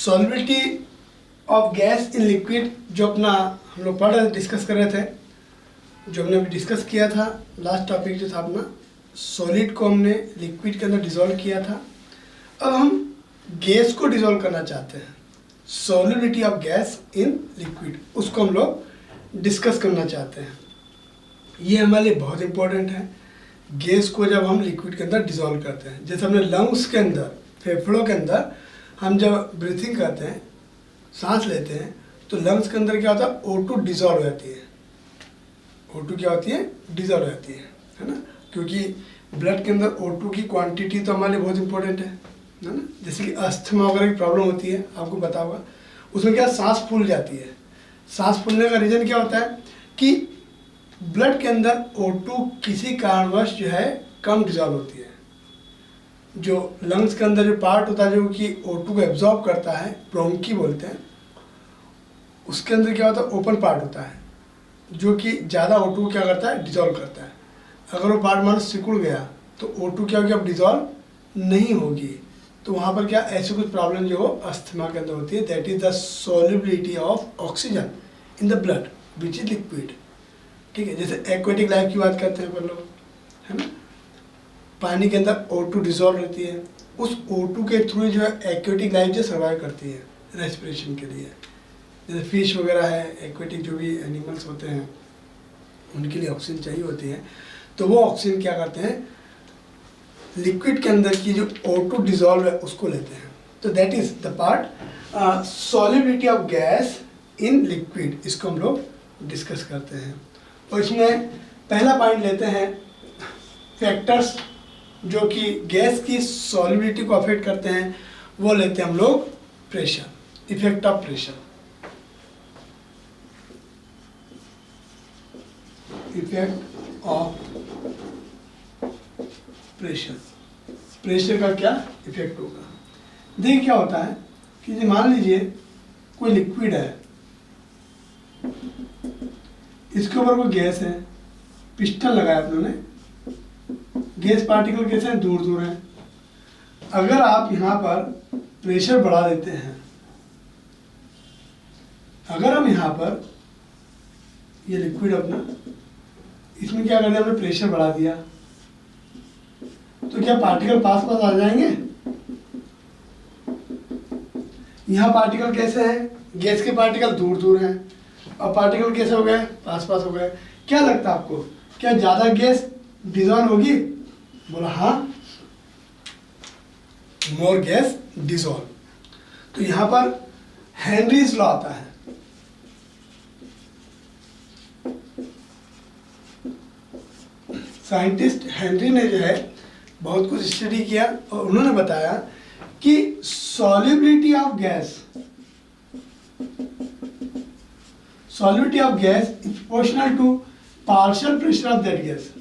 Solubility of gas in liquid, जो अपना हम लोग पढ़ रहे डिस्कस कर रहे थे, जो हमने अभी डिस्कस किया था। लास्ट टॉपिक जो था अपना सॉलिड को हमने लिक्विड के अंदर डिसॉल्व किया था। अब हम गैस को डिसॉल्व करना चाहते हैं, solubility of gas in liquid, उसको हम लोग डिस्कस करना चाहते हैं। ये हमारे लिए बहुत इंपॉर्टेंट है। गैस को जब हम लिक्विड के अंदर डिसॉल्व करते हैं, जैसे हमने लंग्स के अंदर, फेफड़ों के अंदर हम जब ब्रीथिंग करते हैं, सांस लेते हैं, तो लंग्स के अंदर क्या होता है, O2 डिसॉल्व हो जाती है। O2 क्या होती है, डिसॉल्व हो जाती है ना, क्योंकि ब्लड के अंदर O2 की क्वांटिटी तो हमारे लिए बहुत इंपॉर्टेंट है ना। जैसे कि अस्थमा वगैरह की प्रॉब्लम होती है, आपको पता होगा, उसमें क्या सांस फूल जाती है। सांस फूलने का रीज़न क्या होता है कि ब्लड के अंदर O2 किसी कारणवश जो है कम डिसॉल्व होती है। जो लंग्स के अंदर जो पार्ट होता है जो कि O2 को एब्जॉर्ब करता है, ब्रोंकी बोलते हैं, उसके अंदर क्या होता है, ओपन पार्ट होता है, जो कि ज़्यादा O2 को क्या करता है, डिसॉल्व करता है। अगर वो पार्ट मान सिकुड़ गया तो O2 क्या होगी, अब डिसॉल्व नहीं होगी। तो वहाँ पर क्या ऐसी कुछ प्रॉब्लम जो अस्थमा के अंदर होती है, that is the solubility of oxygen in the blood which is liquid. ठीक है, जैसे एक्वेटिक लाइफ की बात करते हैं अपन लोग, है ना, पानी के अंदर O2 डिसॉल्व रहती है, उस O2 के थ्रू जो है एक्वेटिक लाइफ जो सर्वाइव करती है रेस्पिरेशन के लिए। जैसे फिश वगैरह है, एक्वेटिक जो भी एनिमल्स होते हैं, उनके लिए ऑक्सीजन चाहिए होती है, तो वो ऑक्सीजन क्या करते हैं, लिक्विड के अंदर की जो O2 डिसॉल्व है उसको लेते हैं। तो that is the part solubility of gas in liquid, इसको हम लोग डिस्कस करते हैं। और इसमें पहला पॉइंट लेते हैं फैक्टर्स जो कि गैस की सॉल्युबिलिटी को अफेक्ट करते हैं, वो लेते हैं हम लोग pressure, effect of pressure. Effect of pressure, pressure का क्या इफेक्ट होगा। देखिए क्या होता है कि मान लीजिए कोई लिक्विड है, इसके ऊपर कोई गैस है, पिस्टन लगाया आपने, गैस पार्टिकल कैसे हैं, दूर दूर हैं। अगर आप यहाँ पर प्रेशर बढ़ा देते हैं, अगर हम यहाँ पर ये लिक्विड अपना, इसमें क्या कर दिया हमने, प्रेशर बढ़ा दिया, तो क्या पार्टिकल पास पास आ जाएंगे। यहाँ पार्टिकल कैसे हैं, गैस के पार्टिकल दूर दूर हैं, और पार्टिकल कैसे हो गए, पास पास हो गए। क्या लगता है आपको, क्या ज़्यादा गैस डिसॉल्व होगी? बोला हाँ, मोर गैस डिसॉल्व। तो यहाँ पर हेनरीज लॉ आता है। साइंटिस्ट हेनरी ने जो है बहुत कुछ स्टडी किया और उन्होंने बताया कि solubility of gas, solubility of gas is proportional to partial pressure of that gas.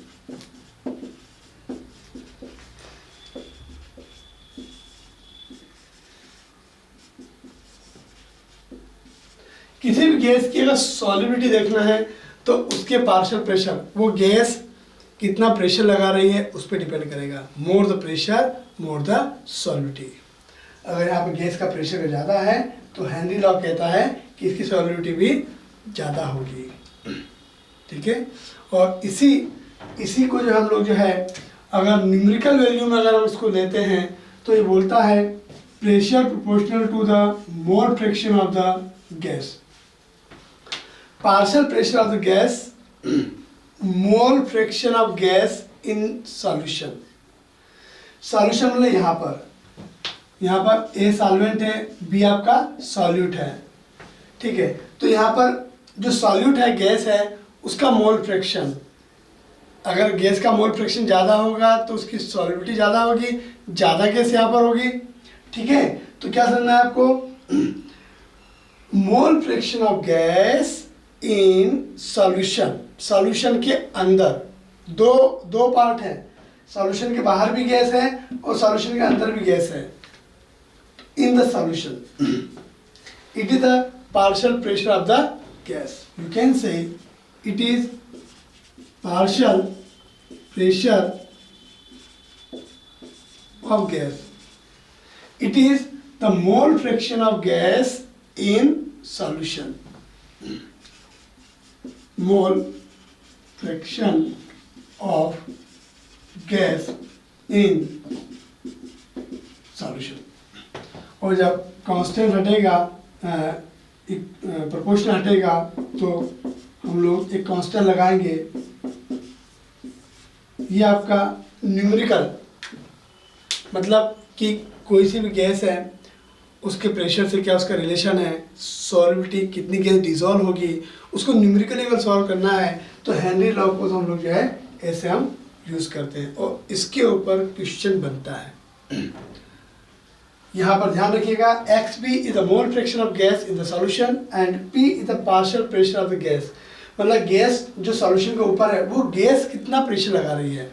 किसी भी गैस की अगर सॉल्युबिलिटी देखना है तो उसके पार्शियल प्रेशर, वो गैस कितना प्रेशर लगा रही है उस पर डिपेंड करेगा। मोर the pressure more the solubility. अगर यहाँ पे गैस का प्रेशर ज़्यादा है तो हेनरी लॉ कहता है कि इसकी सॉल्युबिलिटी भी ज़्यादा होगी। ठीक है, और इसी को जो हम लोग जो है अगर न्यूमेरिकल वैल्यू में अगर हम इसको लेते हैं तो ये बोलता है pressure proportional to the mole fraction of the gas. Partial pressure of the gas, mole fraction of gas in solution. Solution मतलब यहाँ पर ए सॉल्वेंट है, बी आपका सॉल्यूट है। ठीक है, तो यहाँ पर जो सॉल्यूट है, गैस है, उसका मोल फ्रैक्शन, अगर गैस का मोल फ्रैक्शन ज़्यादा होगा तो उसकी सॉल्युबिलिटी ज़्यादा होगी, ज़्यादा गैस यहाँ पर होगी। ठीक है, तो क्या समझना है आपको, मोल fraction of gas in solution. Solution के अंदर दो पार्ट है, सॉल्यूशन के बाहर भी गैस है और सॉल्यूशन के अंदर भी गैस है। In the solution it is the partial pressure of the gas. You can say it is partial pressure of gas. It is the mole fraction of gas in solution, mole fraction of gas in solution. और जब constant हटेगा, proportion हटेगा, तो हम लोग एक constant लगाएंगे। ये आपका न्यूमेरिकल, मतलब कि कोई सी भी गैस है उसके प्रेशर से क्या उसका रिलेशन है, सॉल्युबिलिटी कितनी गैस डिसॉल्व होगी, उसको न्यूमेरिकली अगर सॉल्व करना है तो हेनरी लॉ को हम लोग जो है ऐसे हम यूज़ करते हैं और इसके ऊपर क्वेश्चन बनता है। यहाँ पर ध्यान रखिएगा, XB is the mole fraction of gas in the solution and P is the partial pressure of the gas. मतलब गैस जो सॉल्यूशन के ऊपर है वो गैस कितना प्रेशर लगा रही है।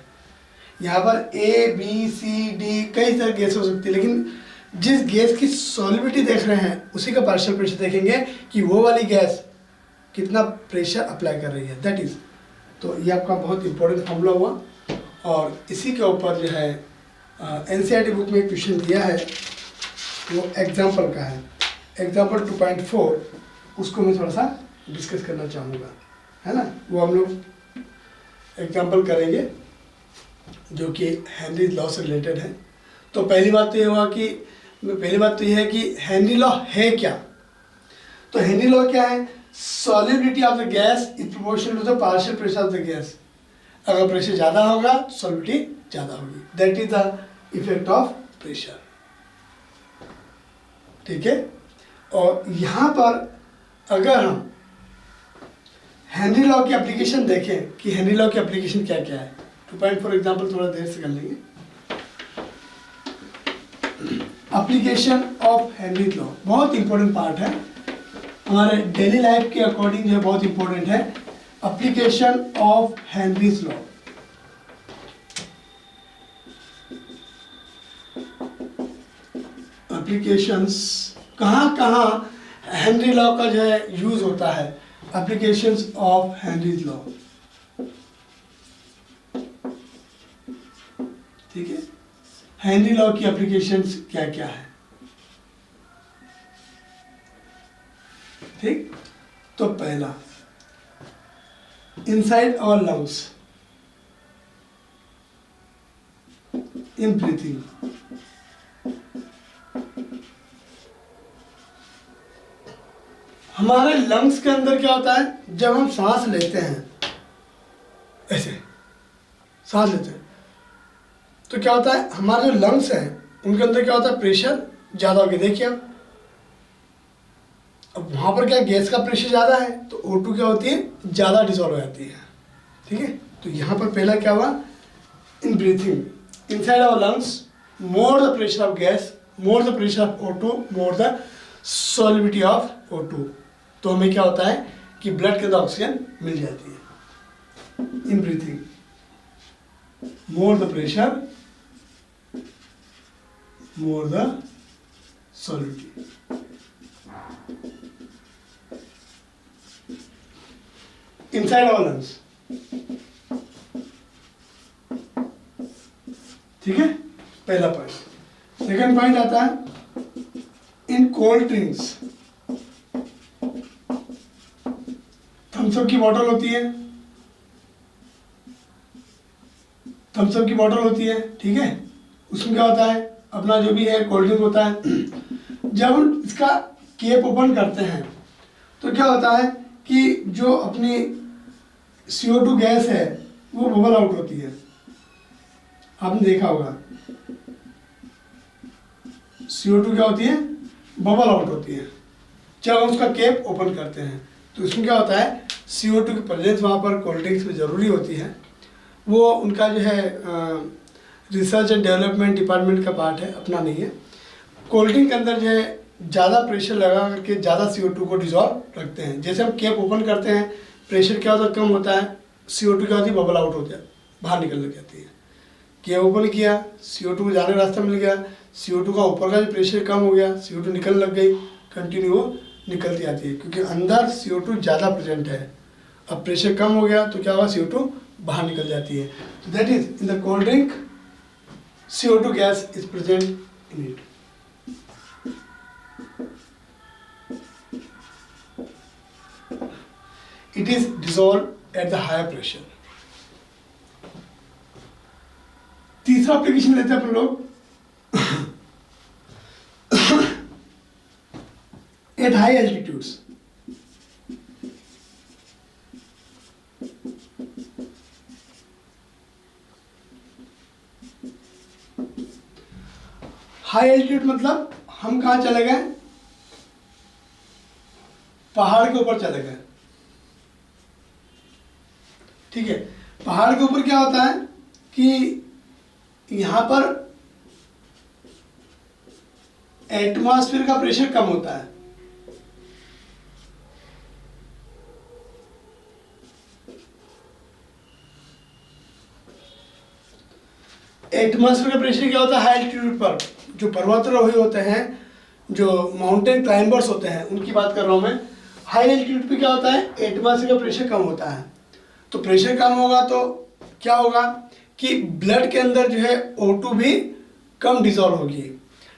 यहाँ पर A, B, C, D कई तरह गैस हो सकती है, लेकिन जिस गैस की सॉल्युबिलिटी देख रहे हैं उसी का पार्शियल प्रेशर देखेंगे कि वो वाली गैस कितना प्रेशर अप्लाई कर रही है, दैट इज। तो ये आपका बहुत इंपॉर्टेंट फॉर्मूला हुआ और इसी के ऊपर जो है NCERT बुक में क्वेश्चन दिया है, वो एग्जाम्पल का है, एग्जाम्पल 2.4, उसको मैं थोड़ा सा डिस्कस करना चाहूँगा, है ना। वो हम लोग एग्जाम्पल करेंगे जो कि हेनरी लॉ से रिलेटेड है। तो पहली बात तो ये है कि हेनरी लॉ है क्या। तो हेनरी लॉ क्या है, solubility of the gas is proportional to the partial pressure of the gas. अगर प्रेशर ज़्यादा होगा तो सॉल्युबिलिटी ज़्यादा होगी, that is the effect of pressure, ठीक है। और यहाँ पर अगर हम हेनरी लॉ की एप्लीकेशन देखें कि हेनरी लॉ की एप्लीकेशन क्या क्या है, 2.4 एग्जाम्पल थोड़ा देर से कर लेंगे। एप्लीकेशन ऑफ हेनरी लॉ बहुत इंपॉर्टेंट पार्ट है, हमारे डेली लाइफ के अकॉर्डिंग जो है बहुत इंपॉर्टेंट है। Application of Henry's law, applications कहाँ कहाँ हेनरी लॉ का जो है यूज होता है। एप्लीकेशंस ऑफ हेनरीज लॉ, ठीक है। हेनरी लॉ की एप्लीकेशंस क्या क्या है, ठीक। तो पहला, inside our lungs in breathing, हमारे लंग्स के अंदर क्या होता है, जब हम सांस लेते हैं, ऐसे सांस लेते हैं तो क्या होता है, हमारे जो लंग्स हैं उनके अंदर क्या होता है, प्रेशर ज़्यादा हो गया। देखिए अब वहाँ पर क्या गैस का प्रेशर ज़्यादा है तो O2 क्या होती है, ज़्यादा डिसॉल्व हो जाती है, ठीक है। तो यहाँ पर पहला क्या हुआ, in breathing inside our lungs more the pressure of gas, more the pressure of O2, more the solubility of O2। तो हमें क्या होता है कि ब्लड के अंदर ऑक्सीजन मिल जाती है। In breathing more the pressure, more the solubility. Inside our lungs, ठीक है, पहला पॉइंट। सेकंड पॉइंट आता है इन कोल्ड ड्रिंक्स, थम्सअप की बॉटल होती है, थम्सअप की बॉटल होती है, ठीक है। उसमें क्या होता है, अपना जो भी है कोल्ड ड्रिंक होता है, जब हम इसका कैप ओपन करते हैं तो क्या होता है कि जो अपनी CO2 गैस है वो बबल आउट होती है, आपने देखा होगा। CO2 क्या होती है, बबल आउट होती है जब हम उसका कैप ओपन करते हैं। तो इसमें क्या होता है, CO2 की प्रेजेंस वहाँ पर कोल्ड ड्रिंक्स में ज़रूरी होती है। वो उनका जो है रिसर्च एंड डेवलपमेंट डिपार्टमेंट का पार्ट है, अपना नहीं है। कोल्ड ड्रिंक के अंदर जो है ज़्यादा प्रेशर लगा करके ज़्यादा CO2 को डिजॉल्व रखते हैं। जैसे हम कैप ओपन करते हैं, प्रेशर क्या होता है, कम होता है, CO2 क्या होती है, बबल आउट होती है, बाहर निकल लग जाती है। कैप ओपन किया, CO2 को जाने का रास्ता मिल गया, CO2 का ऊपर का जो प्रेशर कम हो गया, CO2 निकलने लग गई, कंटिन्यू वो निकलती आती है क्योंकि अंदर CO2 ज़्यादा प्रेजेंट है। अब प्रेशर कम हो गया तो क्या होगा, CO2 बाहर निकल जाती है। That is in the cold drink CO2 gas is present in it. it is dissolved at the higher pressure. तीसरा एप्लीकेशन लेते हैं अपन लोग at high altitudes. High altitude मतलब हम कहाँ चले गए, पहाड़ के ऊपर चले गए। ठीक है, पहाड़ के ऊपर क्या होता है कि यहाँ पर एटमॉस्फेयर का प्रेशर कम होता है। एटमॉस्फेयर का प्रेशर क्या होता है हाई एल्टीट्यूड पर, जो पर्वतारोही होते हैं, जो माउंटेन क्लाइंबर्स होते हैं, उनकी बात कर रहा हूं मैं। हाई एल्टीट्यूड पे क्या होता है, एटमॉस्फेयर का प्रेशर कम होता है। तो प्रेशर कम होगा तो क्या होगा कि ब्लड के अंदर जो है O2 भी कम डिजोल्व होगी।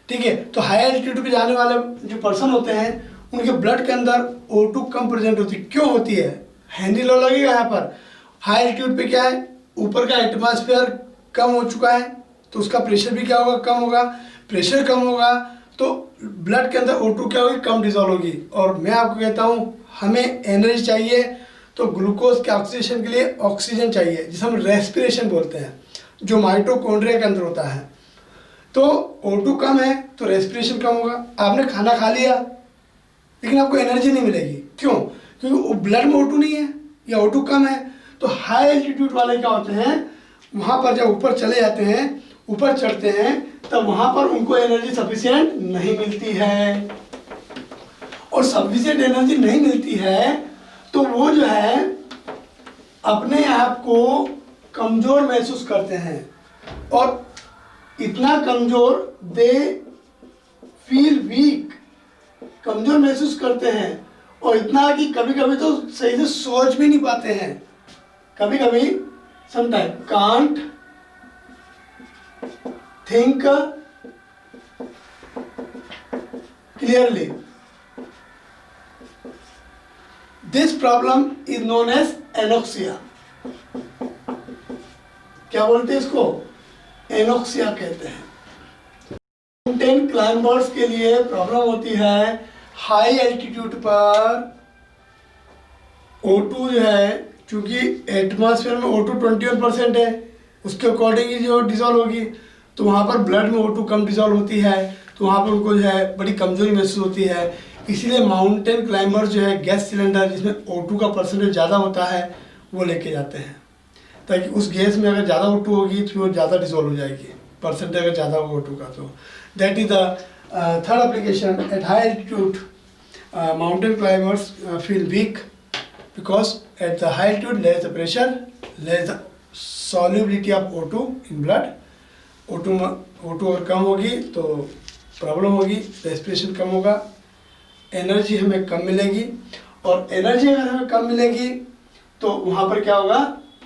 ठीक है, तो हाई एल्टीट्यूड पे जाने वाले जो पर्सन होते हैं उनके ब्लड के अंदर O2 कम प्रेजेंट होती है। क्यों होती है, हेनरी लॉ लगेगा यहाँ पर। हाई एल्टीट्यूड पे क्या है, ऊपर का एटमॉस्फेयर कम हो चुका है तो उसका प्रेशर भी क्या होगा, कम होगा। प्रेशर कम होगा तो ब्लड के अंदर O2 क्या होगी, कम डिजोल्व होगी। और मैं आपको कहता हूँ हमें एनर्जी चाहिए तो ग्लूकोज के ऑक्सीडेशन के लिए ऑक्सीजन चाहिए, जिसे हम रेस्पिरेशन बोलते हैं, जो माइटोकॉन्ड्रिया के अंदर होता है। तो O2 कम है तो रेस्पिरेशन कम होगा। आपने खाना खा लिया लेकिन आपको एनर्जी नहीं मिलेगी। क्यों, क्योंकि ब्लड में O2 नहीं है या O2 कम है। तो हाई एल्टीट्यूड वाले क्या होते हैं, वहाँ पर जब ऊपर चले जाते हैं, ऊपर चढ़ते हैं, तब वहाँ पर उनको एनर्जी सफिशिएंट नहीं मिलती है। और सफिशिएंट एनर्जी नहीं मिलती है तो वो जो है अपने आप को कमज़ोर महसूस करते हैं, और इतना कमज़ोर, दे फील वीक, कमज़ोर महसूस करते हैं। और इतना कि कभी कभी तो सही से सोच भी नहीं पाते हैं, कभी कभी sometime can't think clearly. This problem is known as anoxia. क्या बोलते हैं इसको, एनोक्सिया कहते हैं। माउंटेन क्लाइंबर्स के लिए प्रॉब्लम होती है हाई एल्टीट्यूड पर O2 जो है, क्योंकि एटमॉस्फेयर में O2 21% है, उसके अकॉर्डिंग ही जो डिजोल्व होगी, तो वहाँ पर ब्लड में O2 कम डिजोल्व होती है, तो वहाँ पर उनको जो है बड़ी कमजोरी महसूस होती है। इसीलिए माउंटेन क्लाइंबर जो है गैस सिलेंडर जिसमें O2 का परसेंटेज ज़्यादा होता है वो लेके जाते हैं, ताकि उस गैस में अगर ज़्यादा O2 होगी तो वो ज़्यादा डिजोल्व हो जाएगी, परसेंटेज अगर ज़्यादा होगा O2 का। तो that is the third application. At high altitude mountain climbers feel weak because at the high altitude there is the pressure, there is the solubility of O2 in blood. O2 अगर कम होगी तो problem होगी, respiration कम होगा, energy हमें कम मिलेगी। और energy अगर हमें कम मिलेगी तो वहाँ पर क्या होगा,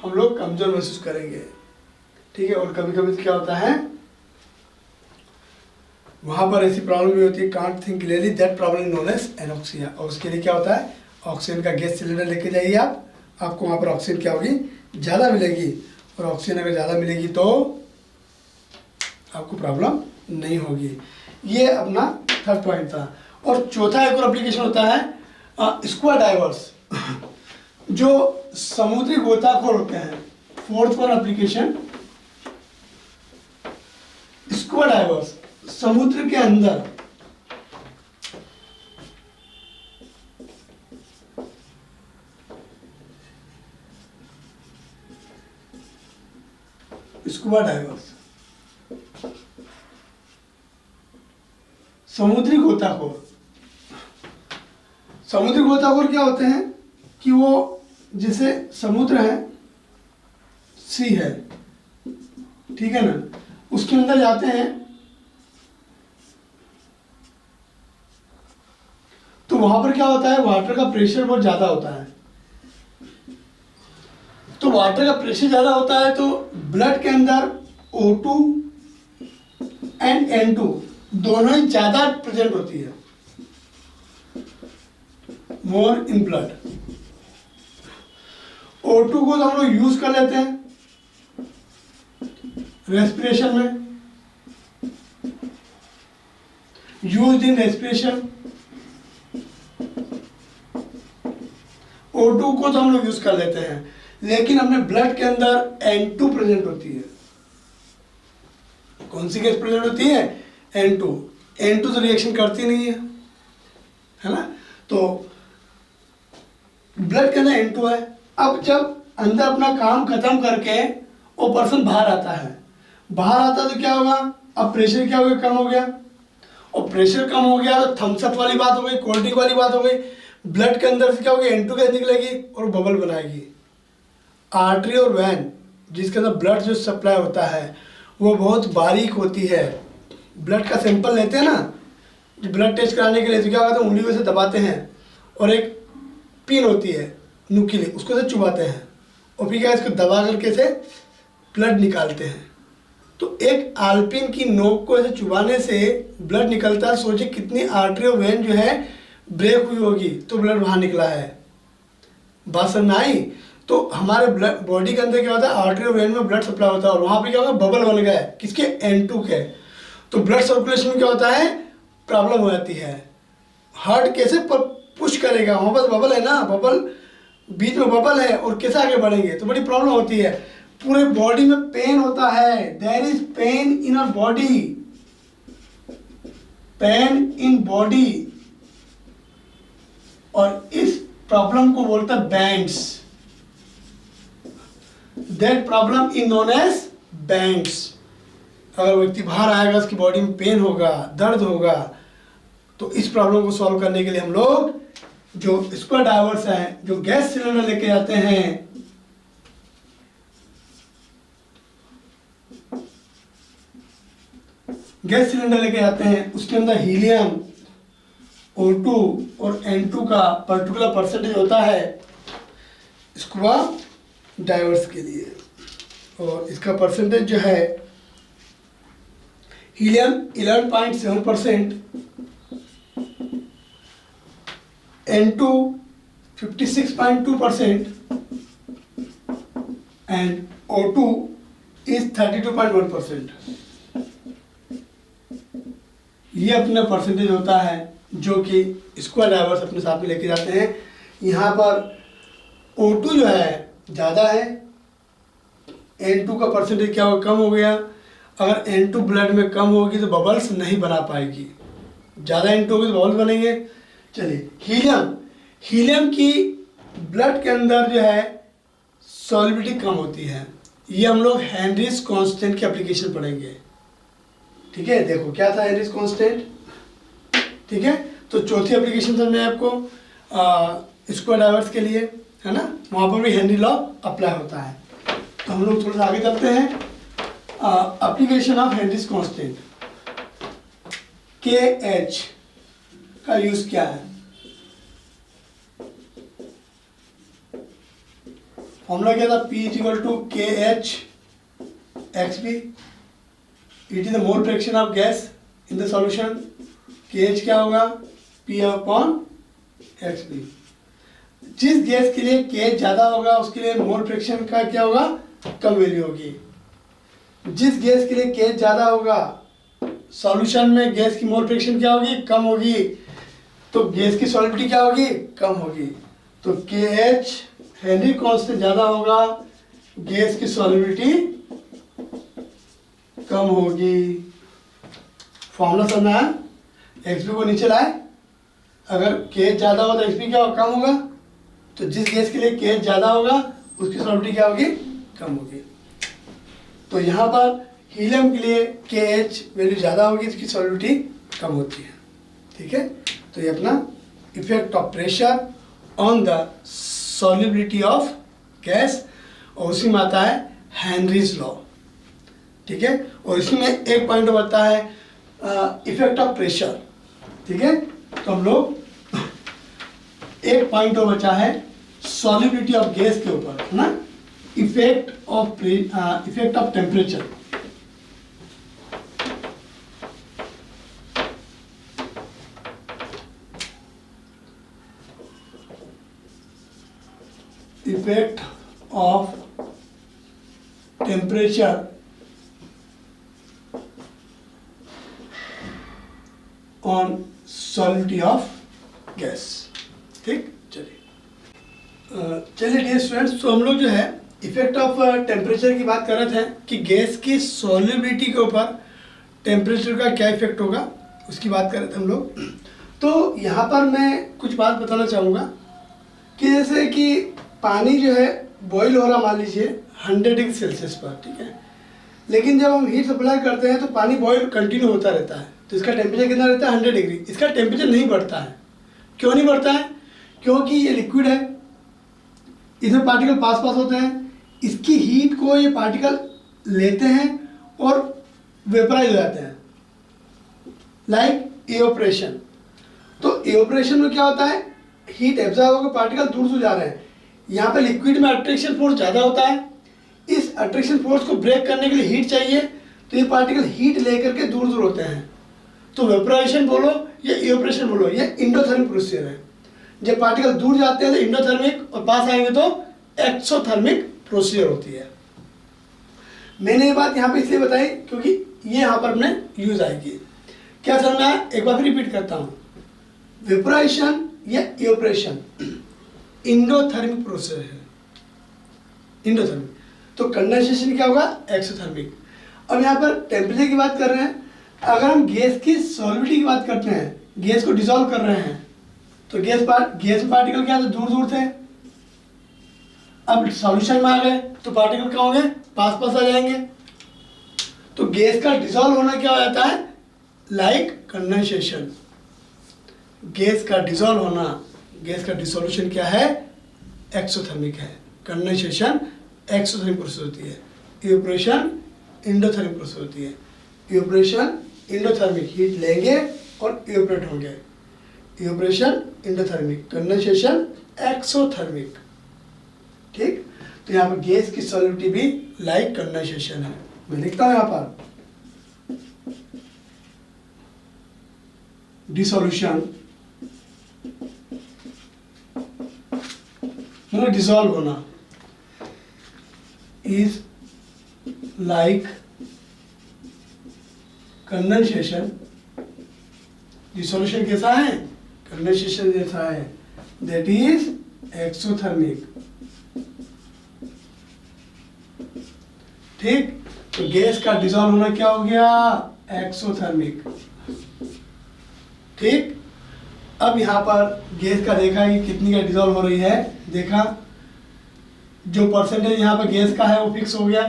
हम लोग कमज़ोर महसूस करेंगे। ठीक है, और कभी कभी क्या होता है वहाँ पर ऐसी प्रॉब्लम भी होती है, can't think clearly, that problem is known as anoxia. और उसके लिए क्या होता है, ऑक्सीजन का गैस सिलेंडर लेके जाइए आपको वहाँ पर ऑक्सीजन क्या होगी, ज़्यादा मिलेगी। और ऑक्सीजन अगर ज़्यादा मिलेगी तो आपको प्रॉब्लम नहीं होगी। ये अपना थर्ड पॉइंट था। और चौथा एक और एप्लीकेशन होता है स्कूबा डाइवर्स, जो समुद्री गोताखोर होते हैं। Fourth one application, scuba divers, समुद्र के अंदर स्कूबा डाइवर्स, समुद्री गोताखोर। समुद्री गोताखोर क्या होते हैं कि वो जैसे समुद्र है, सी है, ठीक है ना, उसके अंदर जाते हैं तो वहां पर क्या होता है, वाटर का प्रेशर बहुत ज्यादा होता है। तो वाटर का प्रेशर ज़्यादा होता है तो ब्लड के अंदर O2 एंड N2 दोनों ही ज़्यादा प्रेजेंट होती है, मोर इन ब्लड। O2 को तो हम लोग यूज कर लेते हैं रेस्पिरेशन में, यूज इन रेस्पिरेशन। O2 को तो हम लोग यूज कर लेते हैं, लेकिन अपने ब्लड के अंदर N2 प्रेजेंट होती है। कौन सी गैस प्रेजेंट होती है? N2। N2 तो रिएक्शन करती नहीं है ना? तो ब्लड के अंदर N2 है। अब जब अंदर अपना काम खत्म करके वो पर्सन बाहर आता है, बाहर आता तो क्या होगा? अब प्रेशर क्या हो गया? कम हो गया। और प्रेशर कम हो गया तो थम्स अप वाली बात हो गई, कोल्ड ड्रिंक वाली बात हो गई। ब्लड के अंदर से क्या होगी? N2 गैस निकलेगी और बबल बनाएगी। आर्टरी और वैन जिसके अंदर ब्लड जो सप्लाई होता है वो बहुत बारीक होती है। ब्लड का सैंपल लेते हैं ना, ब्लड टेस्ट कराने के लिए तो क्या होता है? उंगलियों से दबाते हैं और एक पिन होती है नुकीली, उसको से चुबाते हैं और फिर क्या इसको दबा करके से ब्लड निकालते हैं। तो एक आलपिन की नोक को ऐसे चुबाने से ब्लड निकलता है। सोचिए कितनी आर्टरी और वेन जो है ब्रेक हुई होगी तो ब्लड बाहर निकला है। बात समझ में आई? तो हमारे ब्लड बॉडी के अंदर क्या होता है? आर्टरी और वेन में ब्लड सप्लाई होता है और वहाँ पे क्या होगा? बबल बन गया है। किसके? N2 के। तो ब्लड सर्कुलेशन में क्या होता है? प्रॉब्लम हो जाती है। हार्ट कैसे पुश करेगा? वहाँ पर बबल है ना, बबल बीच में बबल है और कैसे आगे बढ़ेंगे? तो बड़ी प्रॉब्लम होती है। पूरे बॉडी में पेन होता है। There is pain in a body, pain in body, और इस प्रॉब्लम को बोलता है bends. That problem is known as bends. अगर व्यक्ति बाहर आएगा, उसकी बॉडी में पेन होगा, दर्द होगा, तो इस प्रॉब्लम को सॉल्व करने के लिए हम लोग जो स्क्वायर डाइवर्स हैं, जो गैस सिलेंडर लेके जाते हैं, गैस सिलेंडर लेके जाते हैं, उसके अंदर हीलियम, O2 और N2 का पर्टिकुलर परसेंटेज होता है स्क्वायर डाइवर्स के लिए। और इसका परसेंटेज जो है helium 11.7%, N2 56.2% and O2 is 32.1%। ये अपना परसेंटेज होता है जो कि स्क्वायर डाइवर्स अपने साथ में लेके जाते हैं। यहाँ पर O2 जो है ज़्यादा है, N2 का परसेंटेज क्या होगा? कम हो गया। अगर N2 ब्लड में कम होगी तो बबल्स नहीं बना पाएगी, ज़्यादा N2 होगी तो बबल्स बनेंगे। चलिए, हीलियम, हीलियम की ब्लड के अंदर जो है सॉल्युबिलिटी कम होती है। ये हम लोग हेनरीज कांस्टेंट की एप्लीकेशन पढ़ेंगे। ठीक है, देखो क्या था हेनरीज कांस्टेंट। ठीक है, तो चौथी एप्लीकेशन समझ में आपको स्क्वायर डाइवर्स के लिए, है ना? वहाँ पर भी हेनरी लॉ अप्लाई होता है। तो हम लोग थोड़ा सा आगे चलते हैं। Application of Henry's constant, KH का यूज क्या है? फॉर्मूला क्या था? P = KH XB। It is the mole fraction of gas in the solution. KH क्या होगा? P/XB। जिस गैस के लिए KH ज़्यादा होगा उसके लिए मोल फ्रैक्शन का क्या होगा? कम वैल्यू होगी। जिस गैस के लिए KH ज़्यादा होगा, सॉल्यूशन में गैस की मोल फ्रैक्शन क्या होगी? कम होगी। तो गैस की सॉल्युबिलिटी क्या होगी? कम होगी। तो KH हेनरी कांस्टेंट ज़्यादा होगा, गैस की सॉल्युबिलिटी कम होगी। फॉर्मूला समझना है? XB को नीचे लाए, अगर KH ज़्यादा हो तो XB क्या कम होगा। तो जिस गैस के लिए KH ज़्यादा होगा उसकी सॉल्युबिलिटी क्या होगी? कम होगी। तो यहाँ पर हीलियम के लिए KH वैल्यू ज़्यादा होगी, इसकी सॉल्युबिलिटी कम होती है। ठीक है, तो ये अपना effect of pressure on the solubility of gas, और उसी में आता है हेनरीज लॉ। ठीक है, और इसमें एक पॉइंट होता है इफेक्ट ऑफ प्रेशर। ठीक है, तो हम लोग एक पॉइंट और बचा है सॉल्युबिलिटी ऑफ गैस के ऊपर, है ना? Effect of temperature. Effect of temperature on solidity of gas। ठीक, चलिए डियर स्टूडेंट्स, तो हम लोग जो है इफेक्ट ऑफ टेम्परेचर की बात कर रहे थे कि गैस की सॉल्युबिलिटी के ऊपर टेम्परेचर का क्या इफेक्ट होगा, उसकी बात कर रहे थे हम लोग। तो यहाँ पर मैं कुछ बात बताना चाहूँगा कि जैसे कि पानी जो है बॉईल हो रहा मान लीजिए 100 डिग्री सेल्सियस पर, ठीक है, लेकिन जब हम हीट सप्लाई करते हैं तो पानी बॉईल कंटिन्यू होता रहता है, तो इसका टेम्परेचर कितना रहता है 100 डिग्री। इसका टेम्परेचर नहीं बढ़ता है। क्यों नहीं बढ़ता है? क्योंकि ये लिक्विड है, इसमें पार्टिकल पास होते हैं, इसकी हीट को ये पार्टिकल लेते हैं और वेपराइज हो जाते हैं, लाइक इवेपोरेशन। तो इवेपोरेशन में क्या होता है, हीट एब्जॉर्ब होकर पार्टिकल दूर से जा रहे हैं। यहाँ पे लिक्विड में अट्रैक्शन फोर्स ज़्यादा होता है, इस अट्रैक्शन फोर्स को ब्रेक करने के लिए हीट चाहिए, तो ये पार्टिकल हीट लेकर के दूर दूर होते हैं। तो वेपराइजेशन बोलो या इवेपोरेशन बोलो, ये इंडोथर्मिक प्रोसीजर है। जब पार्टिकल दूर जाते हैं तो इंडोथर्मिक और पास आएंगे तो एक्सोथर्मिक प्रोसीजर होती है। मैंने ये बात यहाँ पे इसलिए बताई क्योंकि ये यहाँ पर अपने यूज आएगी। क्या सर, मैं एक बार फिर रिपीट करता हूँ, वेपराइजेशन या इवेपोरेशन इंडोथर्मिक प्रोसेस है, इंडोथर्मिक। तो कंडेंसेशन क्या होगा, एक्सोथर्मिक। अब यहाँ पर टेम्परेचर की बात कर रहे हैं, अगर हम गैस की सॉल्युबिलिटी की बात करते हैं, गैस को डिसॉल्व कर रहे हैं, तो गैस पार्टिकल क्या थे, दूर दूर थे। अब सॉल्यूशन में आ गए तो पार्टिकल क्या होंगे, पास आ जाएंगे। तो गैस का डिसॉल्व होना क्या हो जाता है, लाइक कंडेंसेशन। गैस का डिसॉल्व होना, गैस का डिसोल्यूशन क्या है, एक्सोथर्मिक है। कंडेंसेशन एक्सोथर्मिक प्रोसेस होती है, इवेपोरेशन इंडोथर्मिक प्रोसेस होती है। इवेपोरेशन इंडोथर्मिक, हीट लेंगे और इवेपोरेट होंगे। Evaporation endothermic, condensation exothermic. ठीक, तो यहाँ पर गैस की सॉल्युबिलिटी भी लाइक कंडेंसेशन है। मैं लिखता हूँ यहाँ पर डिसोल्यूशन मतलब डिसॉल्व होना इज लाइक कंडेंसेशन। डिसोल्यूशन कैसा है, कंडेंसेशन जैसा है, दैट इज एक्सोथर्मिक। ठीक, तो गैस का डिसॉल्व होना क्या हो गया, एक्सोथर्मिक। ठीक, अब यहाँ पर गैस का देखा कि कितनी का डिसॉल्व हो रही है, देखा जो परसेंटेज यहाँ पर गैस का है वो फिक्स हो गया।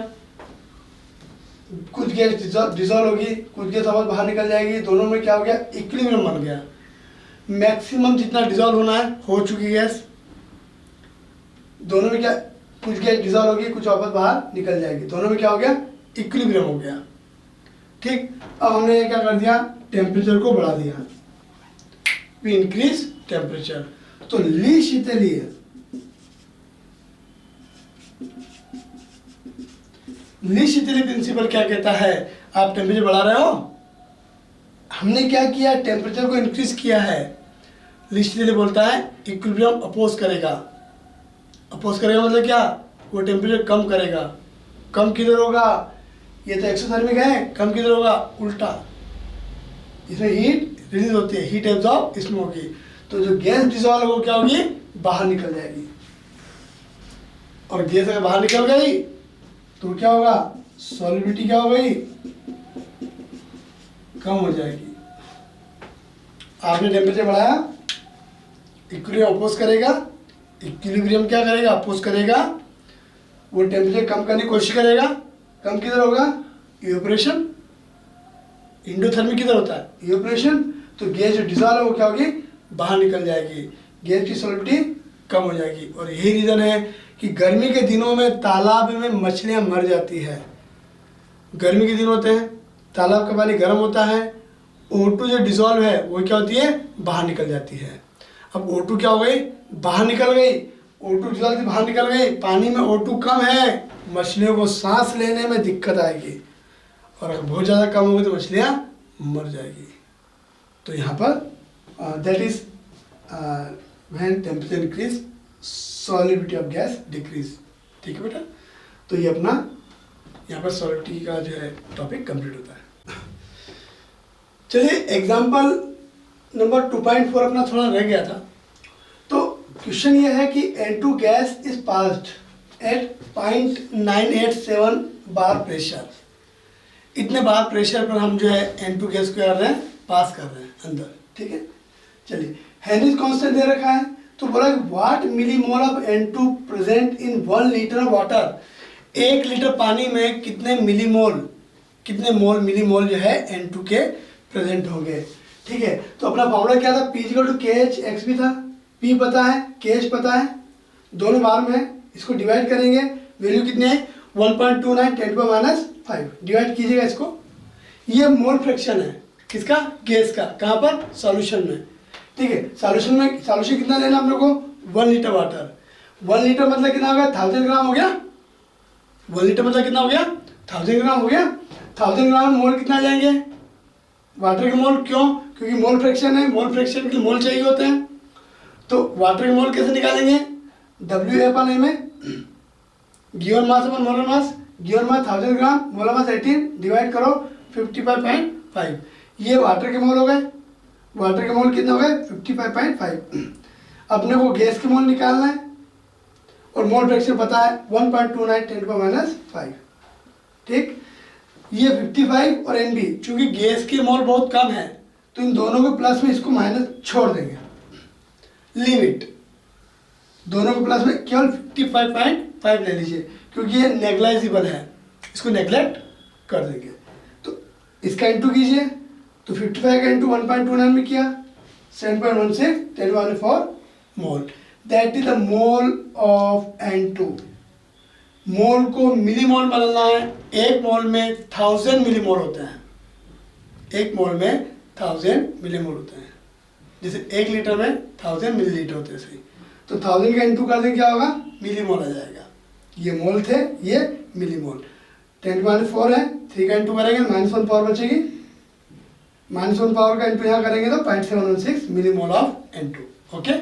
कुछ गैस डिसॉल्व होगी, कुछ गैस और बाहर निकल जाएगी, दोनों में क्या हो गया, इक्विलिब्रियम बन गया। मैक्सिमम जितना डिसॉल्व होना है हो चुकी गैस, दोनों में क्या, कुछ गैस डिसॉल्व होगी, कुछ वापस बाहर निकल जाएगी, दोनों में क्या हो गया, इक्विलिब्रियम हो गया। ठीक, अब हमने क्या कर दिया, टेम्परेचर को बढ़ा दिया, we increase temperature। तो ली शीतलीय, ली शीतलीय प्रिंसिपल क्या कहता है, आप टेम्परेचर बढ़ा रहे हो, हमने क्या किया, टेम्परेचर को इंक्रीज किया है। ली शीतलीय बोलता है इक्विलिब्रियम अपोज करेगा। अपोज करेगा मतलब क्या, वो टेम्परेचर कम करेगा। कम किधर होगा, ये तो एक्सोथर्मिक है, कम किधर होगा, उल्टा, इसमें हीट रिलीज होती है, हीट एब्जॉर्ब इसमें होगी, तो जो गैस डिसॉल्व हो क्या होगी, बाहर निकल जाएगी। और गैस अगर बाहर निकल गई तो क्या होगा, सॉल्युबिलिटी क्या हो गई, कम हो जाएगी। आपने टेम्परेचर बढ़ाया, इक्विलिब्रियम अपोज करेगा, इक्विलिब्रियम क्या करेगा, अपोज करेगा, वो टेम्परेचर कम करने की कोशिश करेगा। कम किधर होगा, इवेपोरेशन। इंडोथर्मिक किधर होता है, इवेपोरेशन। तो गैस जो डिसॉल्व है वो क्या होगी, बाहर निकल जाएगी, गैस की सॉल्युबिलिटी कम हो जाएगी। और यही रीज़न है कि गर्मी के दिनों में तालाब में मछलियां मर जाती है। गर्मी के दिन होते हैं, तालाब का पानी गर्म होता है, O2 जो डिसॉल्व है वो क्या होती है, बाहर निकल जाती है। अब O2 क्या हो गई, बाहर निकल गई, O2 डिसॉल्व से बाहर निकल गई, पानी में O2 कम है, मछलियों को सांस लेने में दिक्कत आएगी, और अगर बहुत ज़्यादा कम होगी तो मछलियाँ मर जाएगी। तो यहाँ पर that is when temperature increase, solubility of gas decrease. ठीक है बेटा, तो ये अपना यहाँ पर सॉलिडिटी का जो है टॉपिक कंप्लीट होता है। चलिए एग्जाम्पल नंबर 2.4 अपना थोड़ा रह गया था। तो क्वेश्चन ये है कि N2 gas is passed at 0.987 bar pressure. इतने बार प्रेशर पर हम जो है N2 गैस को कर रहे हैं, पास कर रहे हैं अंदर, ठीक है। चलिए हेनरीज कांस्टेंट दे रखा है, तो बोला what millimole of N2 present in 1 litre of water. 1 litre पानी में कितने मिलीमोल जो है N2 के प्रेजेंट होंगे, ठीक है। तो अपना फॉर्मूला क्या था, P = KH, x भी था, P पता है, KH पता है, दोनों बार में इसको डिवाइड करेंगे, वैल्यू कितनी है 1.29 10⁻⁵ डिवाइड कीजिएगा इसको। ये मोल फ्रैक्शन है किसका, गैस का, कहाँ पर, सॉल्यूशन में, ठीक है। सॉल्यूशन कितना लेना हम लोग को, 1 लीटर वाटर। 1 लीटर मतलब कितना हो गया, 1000 ग्राम हो गया। 1 लीटर मतलब कितना हो गया, 1000 ग्राम हो गया। 1000 ग्राम मोल कितना जाएंगे, वाटर के मोल, क्यों, क्योंकि मोल फ्रैक्शन है, मोल फ्रैक्शन के लिए मोल चाहिए होते हैं। तो वाटर के मोल कैसे निकालेंगे, WA/m है, गिवन मास अपन मोलर मास, गिवन मास 1000 ग्राम, मोलर मास 18, डिवाइड करो 55.5। ये वाटर के मोल हो गए। वाटर के मोल कितने हो गए, 55.5। अपने को गैस के मोल निकालना है और मोल फ्रैक्शन पता है 1.29 10⁻⁵, ठीक। ये 55 और NB, चूंकि गैस के मोल बहुत कम है तो इन दोनों के प्लस में इसको माइनस छोड़ देंगे। लिमिट दोनों के प्लस में केवल 55.5 ले लीजिए, क्योंकि ये नेग्लाइजिबल है, इसको नेग्लेक्ट कर देंगे। तो इसका इंटू कीजिए, तो 55 का इंटू 1.29 में किया 7.16 10⁻⁴ mole. That is the mole of N2। Mole को मिलीमोल बदलना है। एक मोल में 1000 मिलीमोल होते हैं, एक मोल में 1000 मिलीमोल होते हैं, जैसे 1 लीटर में 1000 मिलीलीटर होते हैं, सही। तो 1000 का इंटू कर दें, क्या होगा, मिलीमोल आ जाएगा। ये मोल थे, ये मिलीमोल। 10⁻⁴ है, 3 का इंटू करेंगे -1 पावर बचेगी, -1 पावर का इंटू यहाँ करेंगे तो 0.716 मिलीमोल ऑफ N2, ओके।